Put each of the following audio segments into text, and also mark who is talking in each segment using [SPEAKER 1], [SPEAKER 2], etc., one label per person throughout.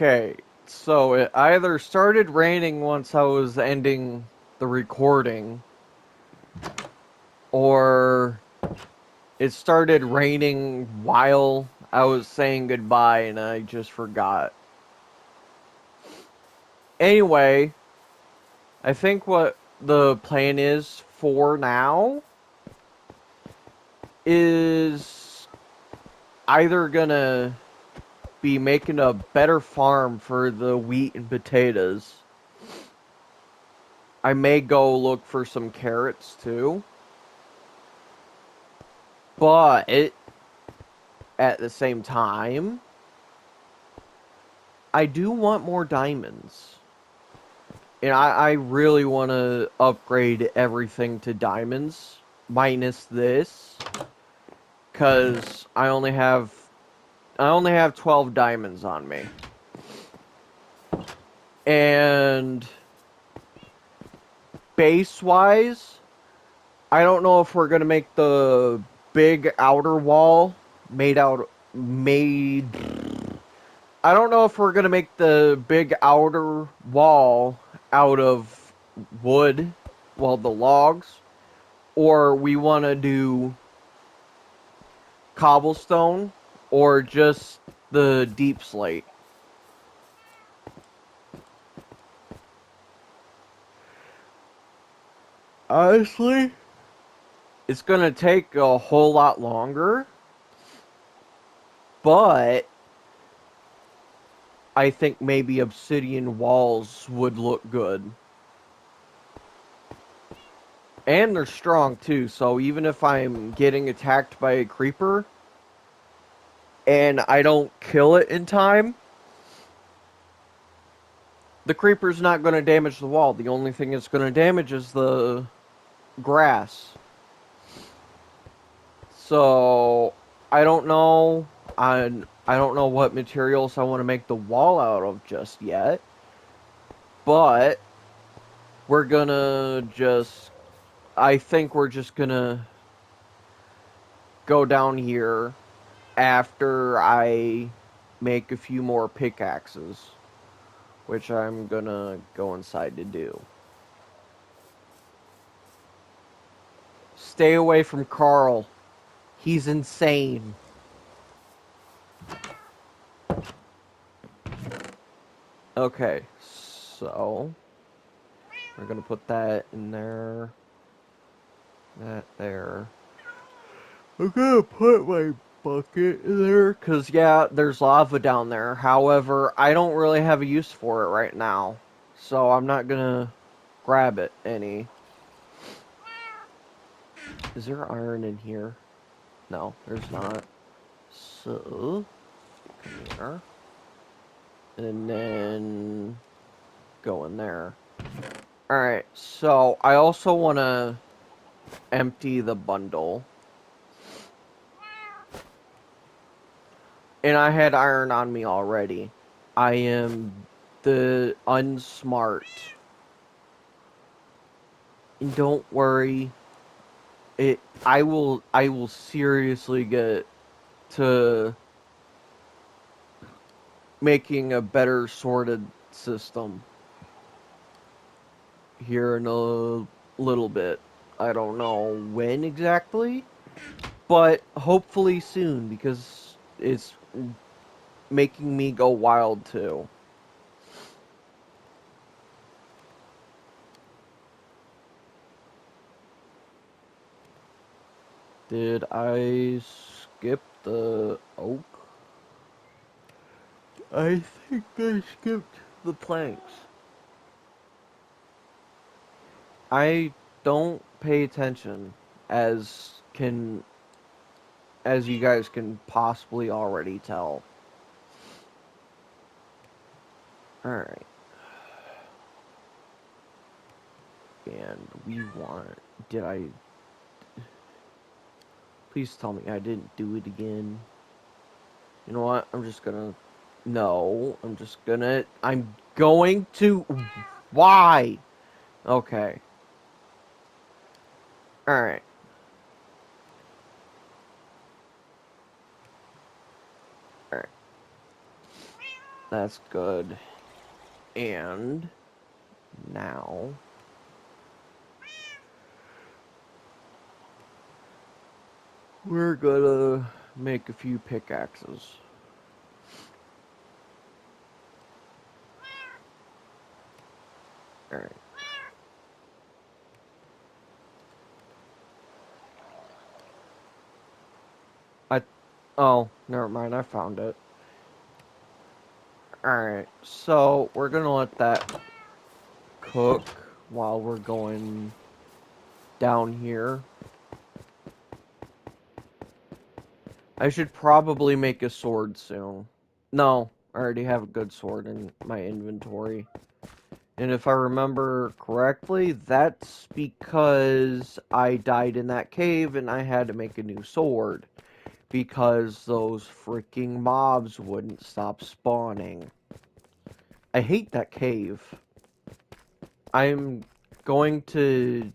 [SPEAKER 1] Okay, so it either started raining once I was ending the recording, or it started raining while I was saying goodbye and I just forgot. Anyway, I think what the plan is for now is either gonna be making a better farm for the wheat and potatoes. I may go look for some carrots too. But at the same time, I do want more diamonds. And I really want to upgrade everything to diamonds, minus this, because I only have 12 diamonds on me. And base-wise, I don't know if we're going to make the big outer wall made I don't know if we're gonna make the big outer wall out of wood, well, the logs, or we want to do cobblestone, or just the deep slate. Honestly, it's gonna take a whole lot longer, but I think maybe obsidian walls would look good. And they're strong too, so even if I'm getting attacked by a creeper and I don't kill it in time, the creeper's not going to damage the wall. The only thing it's going to damage is the grass. So I don't know. I don't know what materials I want to make the wall out of just yet. But we're gonna just. I think we're just gonna go down here after I make a few more pickaxes, which I'm gonna go inside to do. Stay away from Carl. He's insane. Okay, so we're gonna put that in there. That there. I'm gonna put my bucket in there because, yeah, there's lava down there. However, I don't really have a use for it right now. So I'm not gonna grab it any. Is there iron in here? No, there's not. So, come here. And then go in there. Alright, so I also want to empty the bundle. And I had iron on me already. I am the unsmart. And don't worry, I will seriously get to making a better sorted system here in a little bit. I don't know when exactly, but hopefully soon because it's making me go wild too. Did I skip the oak? I think I skipped the planks. I don't pay attention as can as you guys can possibly already tell. Alright. And we want did I please tell me I didn't do it again. You know what? I'm going to why? Okay. Alright. Alright. That's good. And now we're gonna make a few pickaxes. Alright. Oh, never mind, I found it. Alright, so we're gonna let that cook while we're going down here. I should probably make a sword soon. No, I already have a good sword in my inventory. And if I remember correctly, that's because I died in that cave and I had to make a new sword. Because those freaking mobs wouldn't stop spawning. I hate that cave. I'm going to,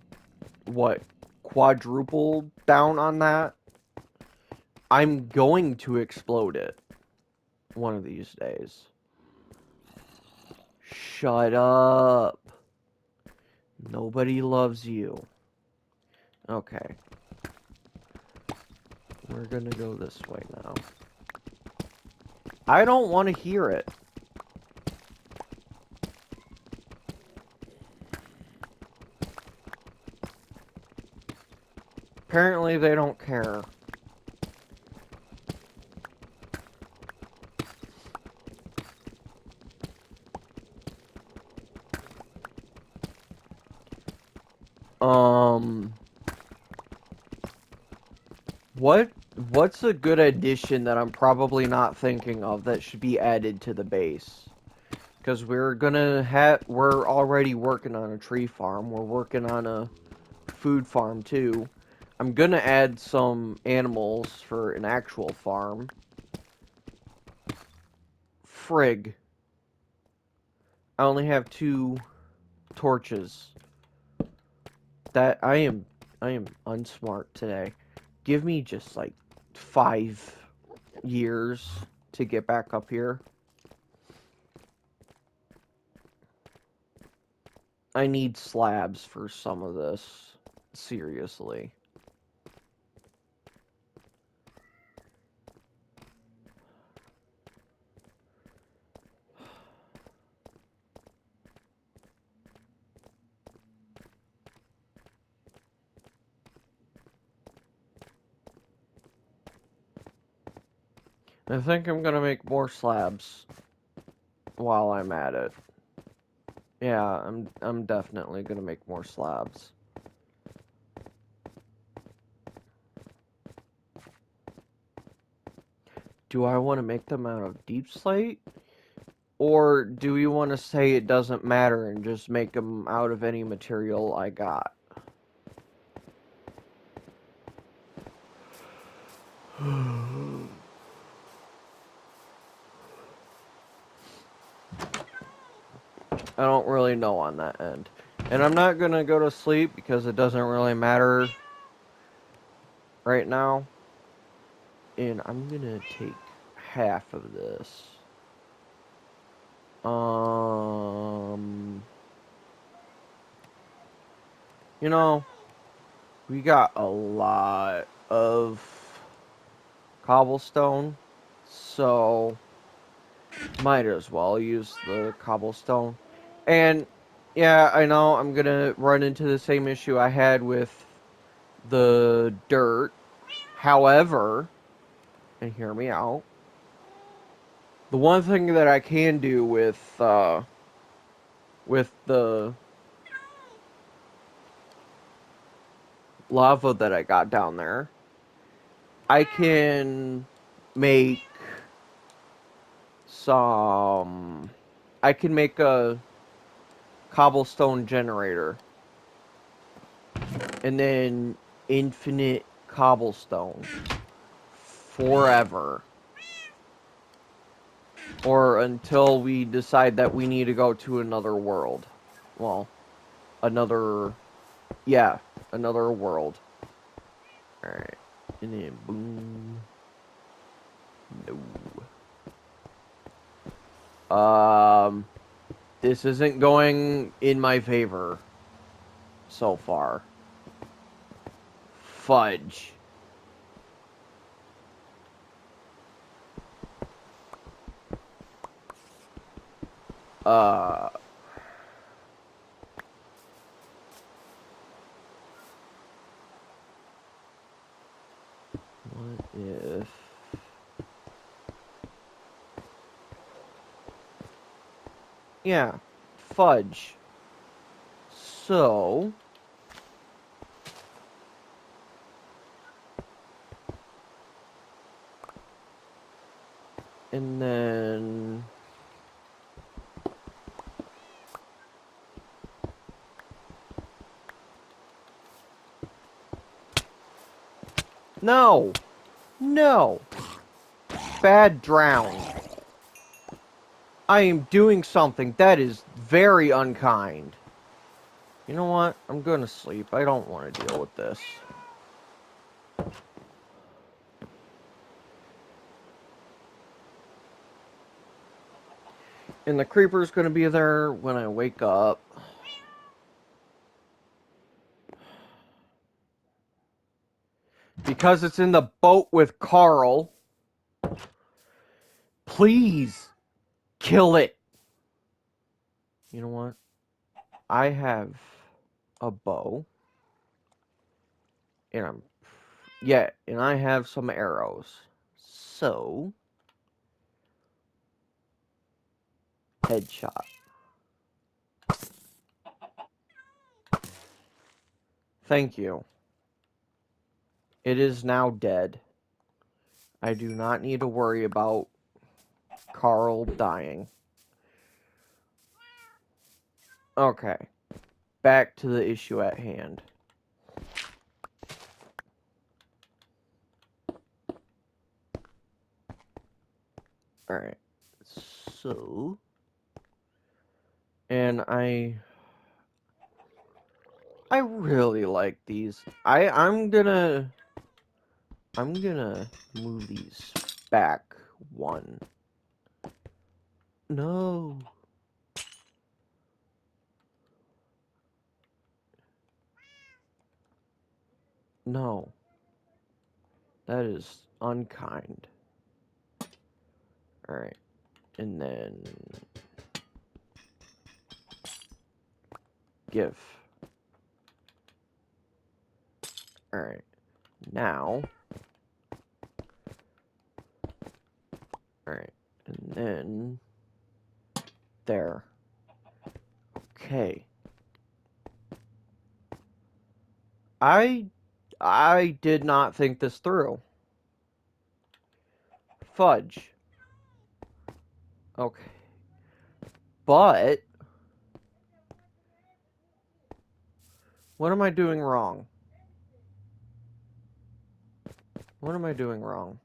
[SPEAKER 1] quadruple down on that? I'm going to explode it one of these days. Shut up. Nobody loves you. Okay. We're gonna go this way now. I don't want to hear it. Apparently they don't care. What's a good addition that I'm probably not thinking of that should be added to the base? Because we're already working on a tree farm. We're working on a food farm too. I'm gonna add some animals for an actual farm. Frig. I only have 2 torches. I am unsmart today. Give me just like 5 years to get back up here. I need slabs for some of this. Seriously. I think I'm gonna make more slabs while I'm at it. Yeah, I'm definitely gonna make more slabs. Do I want to make them out of deep slate? Or do we want to say it doesn't matter and just make them out of any material I got? I don't really know on that end. And I'm not gonna go to sleep because it doesn't really matter right now. And I'm gonna take half of this. You know, we got a lot of cobblestone, so might as well use the cobblestone. And yeah, I know I'm gonna run into the same issue I had with the dirt. However, and hear me out, the one thing that I can do with the lava that I got down there, I can make some. I can make a cobblestone generator, and then infinite cobblestone forever, or until we decide that we need to go to another world. Well, another, yeah, another world. All right, and then boom. No. This isn't going in my favor so far. Fudge. What if... Yeah, fudge. So... And then... No! No! Bad drown. I am doing something that is very unkind. You know what? I'm gonna sleep. I don't want to deal with this. And the creeper's gonna be there when I wake up. Because it's in the boat with Carl. Please kill it. You know what? I have a bow. And and I have some arrows. So headshot. Thank you. It is now dead. I do not need to worry about Carl dying. Okay. Back to the issue at hand. Alright. So... And I really like these. I'm gonna move these back one. No. No. That is unkind. Alright. And then give. Alright. Now. Alright. And then there. Okay. I did not think this through. Fudge. Okay. But what am I doing wrong? What am I doing wrong?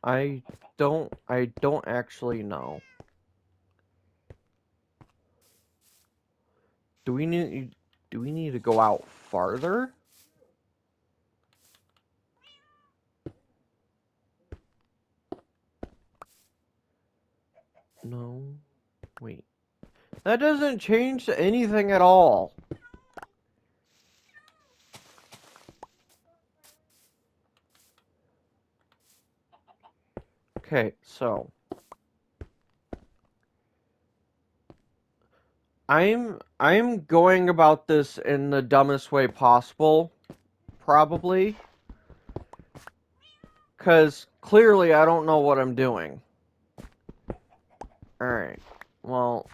[SPEAKER 1] I don't actually know. Do we need to go out farther? No. Wait. That doesn't change anything at all. Okay, so I'm going about this in the dumbest way possible, probably. 'Cause clearly I don't know what I'm doing. Alright. Well,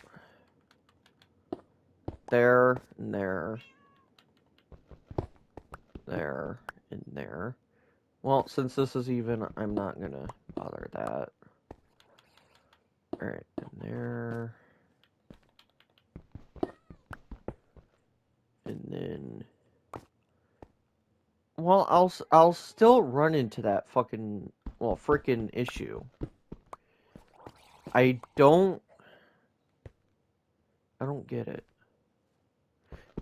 [SPEAKER 1] there and there. There and there. Well, since this is even, I'm not gonna bother that. Alright, and there. And then... Well, I'll still run into that fucking, well, frickin' issue. I don't get it.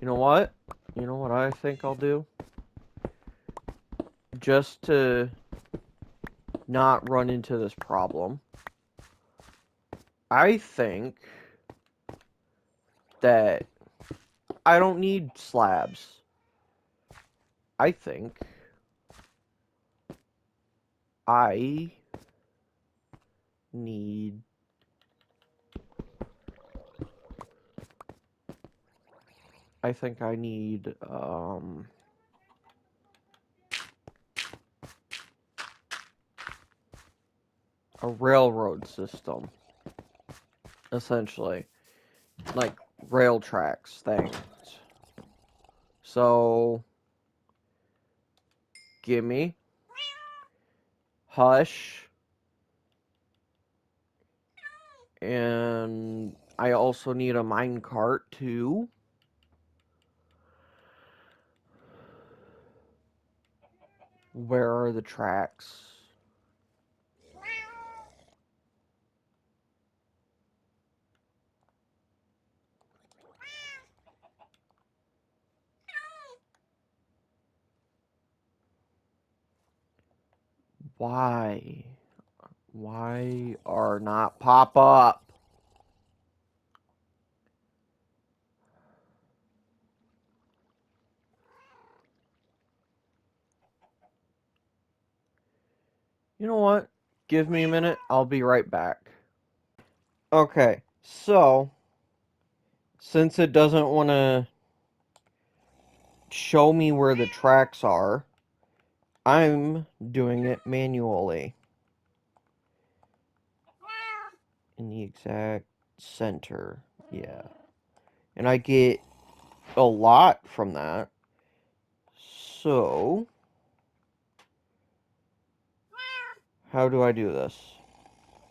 [SPEAKER 1] You know what? You know what I think I'll do? Just to not run into this problem. I think that I don't need slabs. I think I need a railroad system, essentially. Like rail tracks things. So, gimme, hush, and I also need a mine cart too. Where are the tracks? Why? Why are not pop up? You know what? Give me a minute. I'll be right back. Okay, so since it doesn't want to show me where the tracks are, I'm doing it manually in the exact center. Yeah. And I get a lot from that. So, how do I do this?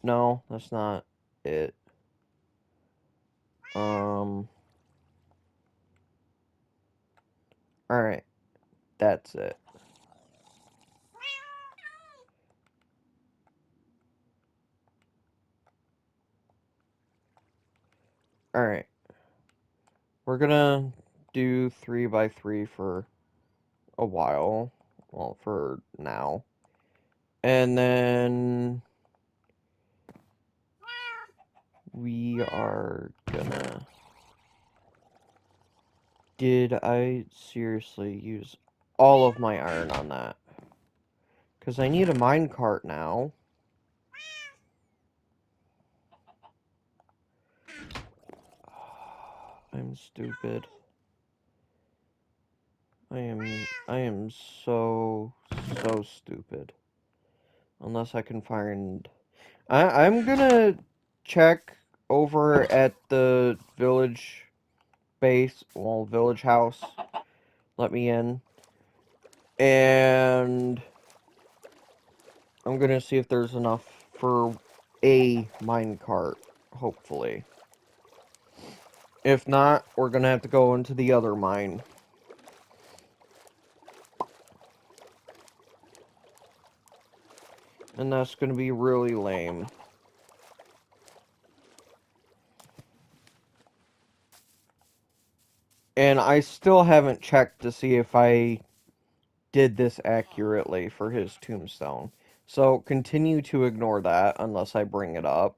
[SPEAKER 1] No, that's not it. Alright, that's it. Alright. We're gonna do 3x3 for a while. Well, for now. And then we are gonna... Did I seriously use all of my iron on that? Because I need a minecart now. I'm stupid. I am so stupid. Unless I can find... I'm gonna check over at the village base, well, village house. Let me in. And I'm gonna see if there's enough for a minecart, hopefully. If not, we're gonna have to go into the other mine. And that's gonna be really lame. And I still haven't checked to see if I did this accurately for his tombstone. So continue to ignore that unless I bring it up.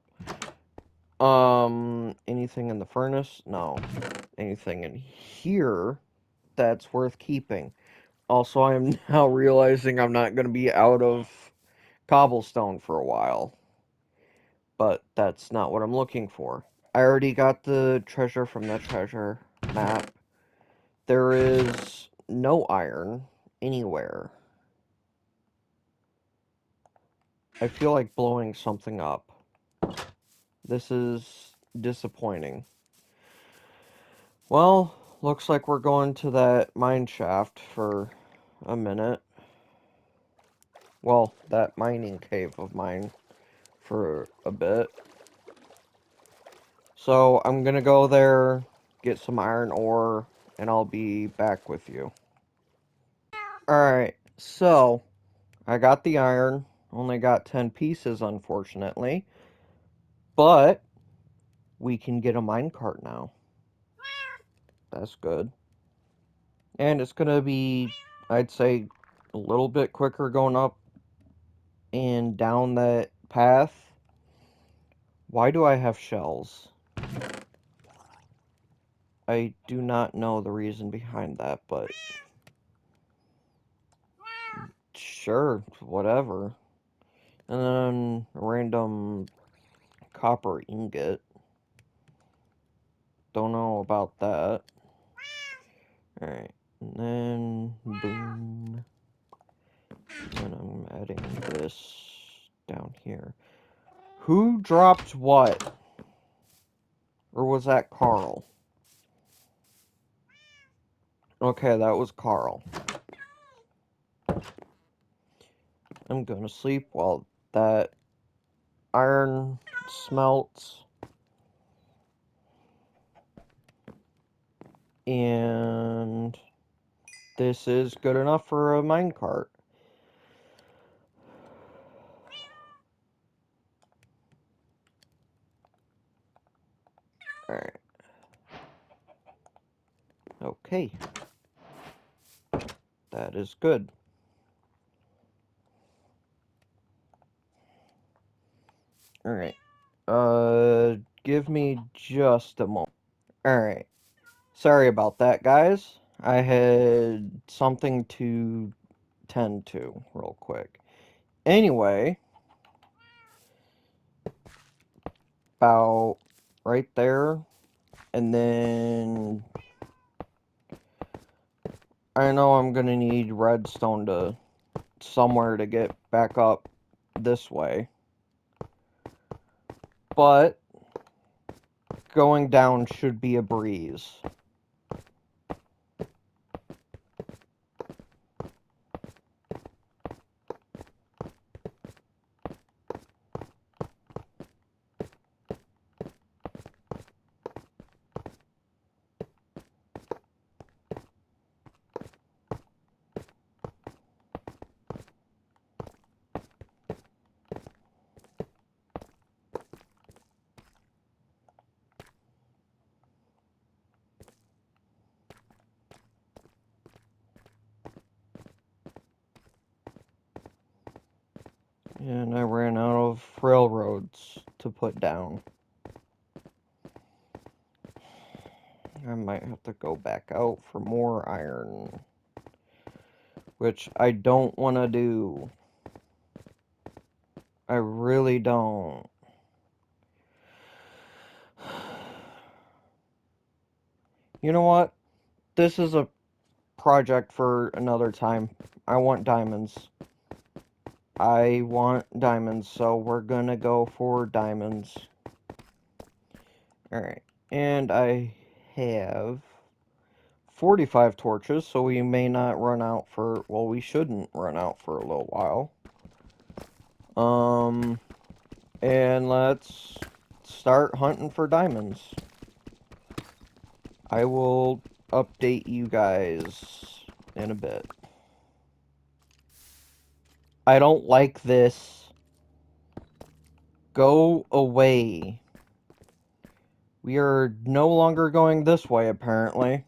[SPEAKER 1] Anything in the furnace? No. Anything in here that's worth keeping. Also, I'm now realizing I'm not going to be out of cobblestone for a while. But that's not what I'm looking for. I already got the treasure from the treasure map. There is no iron anywhere. I feel like blowing something up. This is disappointing. Well, looks like we're going to that mine shaft for a minute. Well, that mining cave of mine for a bit. So I'm gonna go there, get some iron ore, and I'll be back with you. Alright, so I got the iron. Only got 10 pieces, unfortunately. But we can get a minecart now. That's good. And it's gonna be, I'd say, a little bit quicker going up and down that path. Why do I have shells? I do not know the reason behind that, but sure, whatever. And then a random copper ingot. Don't know about that. Alright, and then boom. And I'm adding this down here. Who dropped what? Or was that Carl? Okay, that was Carl. I'm gonna sleep while that iron smelts. And this is good enough for a minecart. Alright. Okay. That is good. Alright. Give me just a moment. Alright. Sorry about that, guys. I had something to tend to real quick. Anyway, about right there, and then I know I'm gonna need redstone to somewhere to get back up this way, but going down should be a breeze. And I ran out of railroads to put down. I might have to go back out for more iron, which I don't want to do. I really don't. You know what? This is a project for another time. I want diamonds. I want diamonds, so we're gonna go for diamonds. Alright, and I have 45 torches, so we may not run out for, well, we shouldn't run out for a little while. And let's start hunting for diamonds. I will update you guys in a bit. I don't like this. Go away. We are no longer going this way, apparently.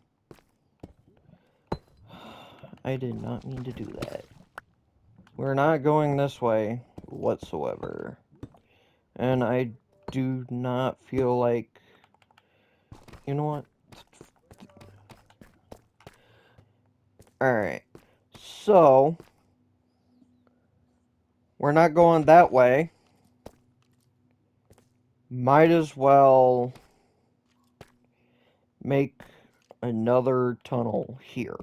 [SPEAKER 1] I did not mean to do that. We're not going this way whatsoever. And I do not feel like... You know what? Alright. So... We're not going that way. Might as well... make another tunnel here.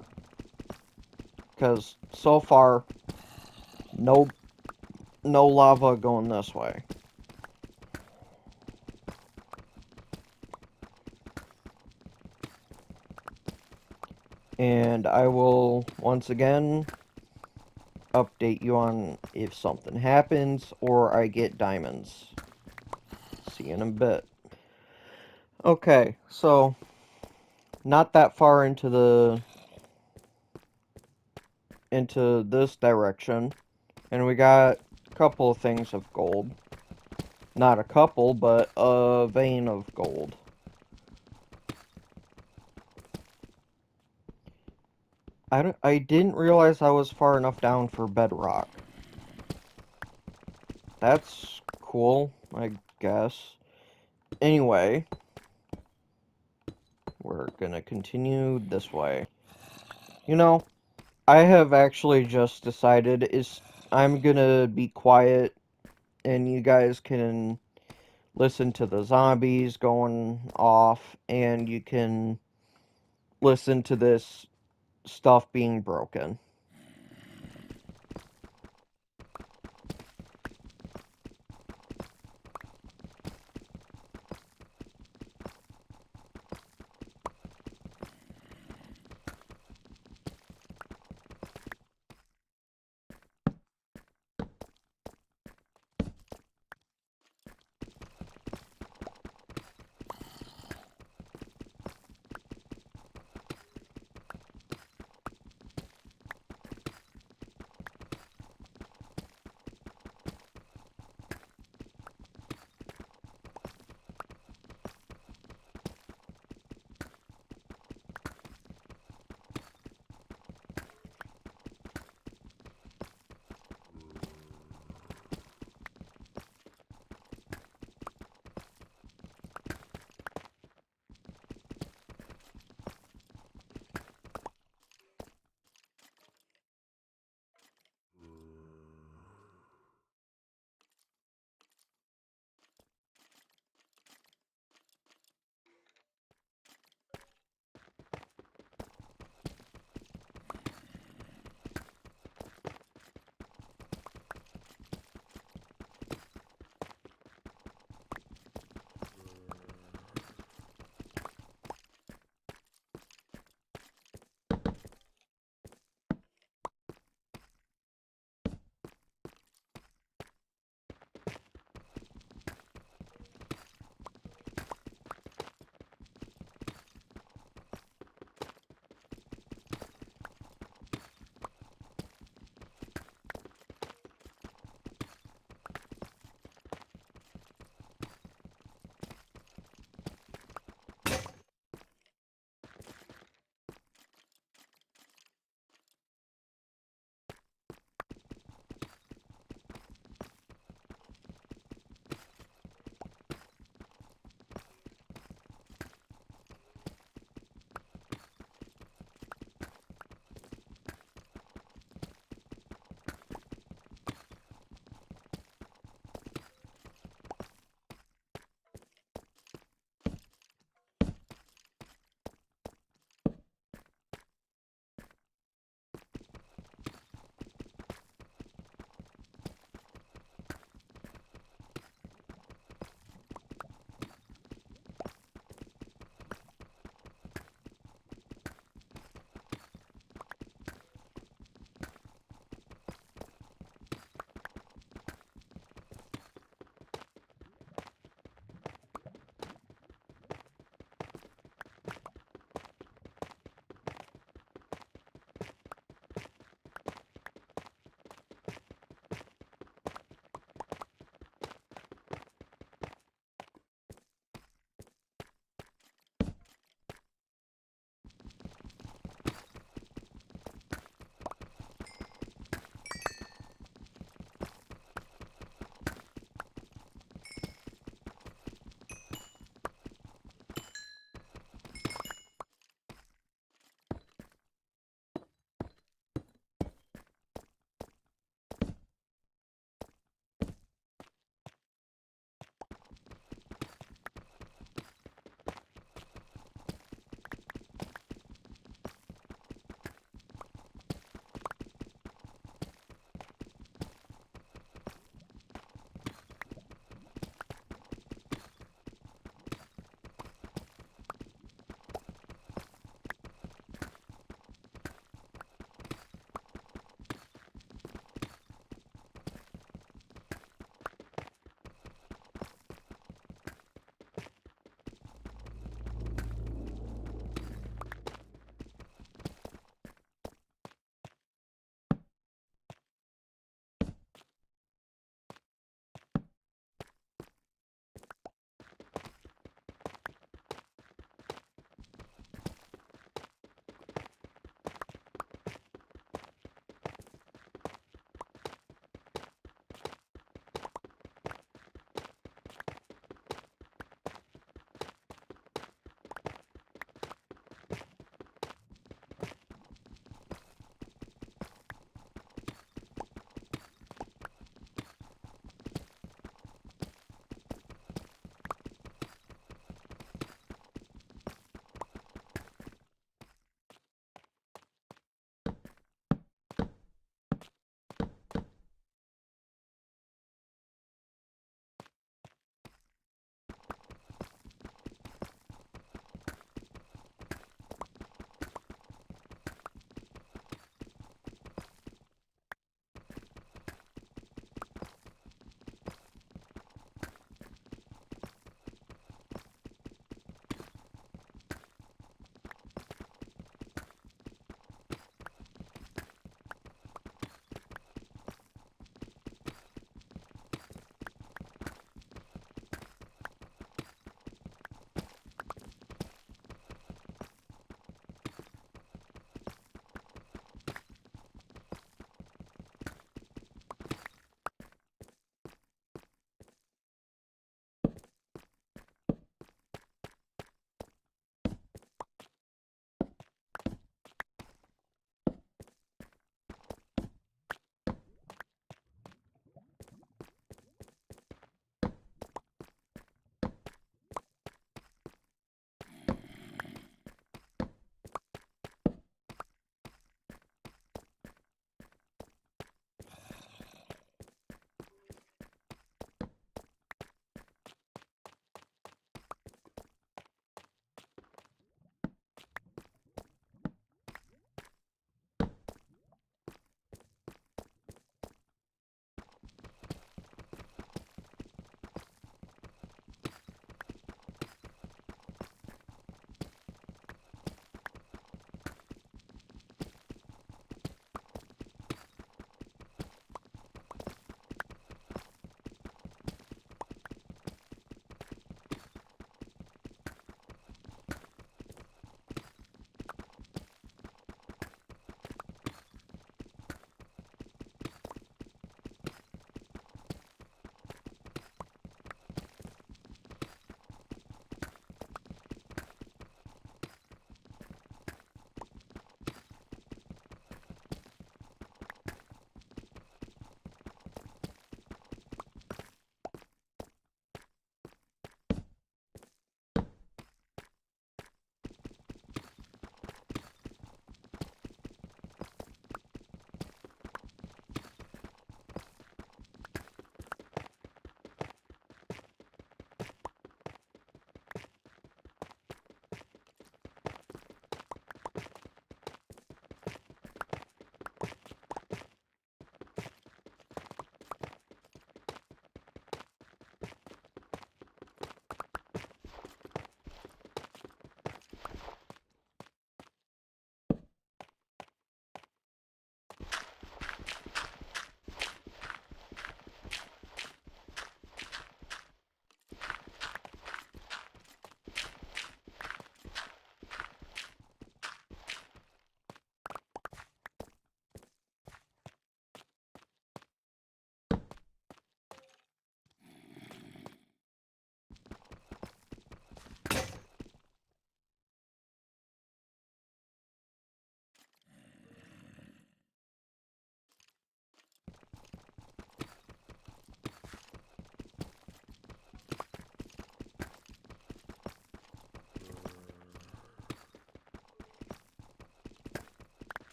[SPEAKER 1] Because so far... No lava going this way. And I will, once again, update you on if something happens or I get diamonds. See you in a bit. Okay, so, not that far into this direction, and we got a couple of things of gold. Not a couple, but a vein of gold. I didn't realize I was far enough down for bedrock. That's cool, I guess. Anyway, we're gonna continue this way. You know, I have actually just decided is I'm gonna be quiet and you guys can listen to the zombies going off and you can listen to this stuff being broken.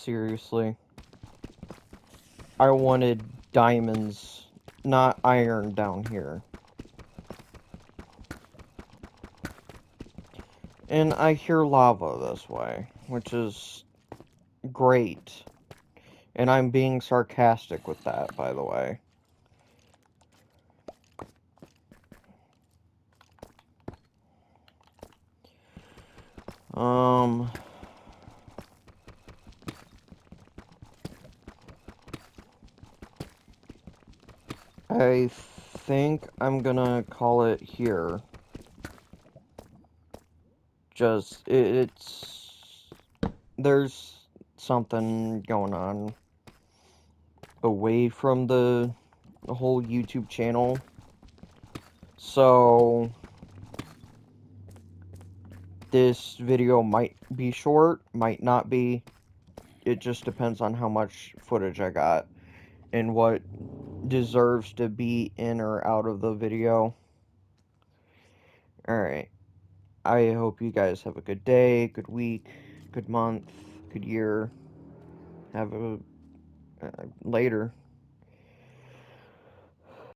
[SPEAKER 1] seriously. I wanted diamonds, not iron down here. And I hear lava this way, which is great. And I'm being sarcastic with that, by the way. I think I'm gonna call it here. Just, there's something going on away from the whole YouTube channel. So, this video might be short, might not be. It just depends on how much footage I got and what deserves to be in or out of the video. Alright. I hope you guys have a good day, good week, good month, good year. Have a later.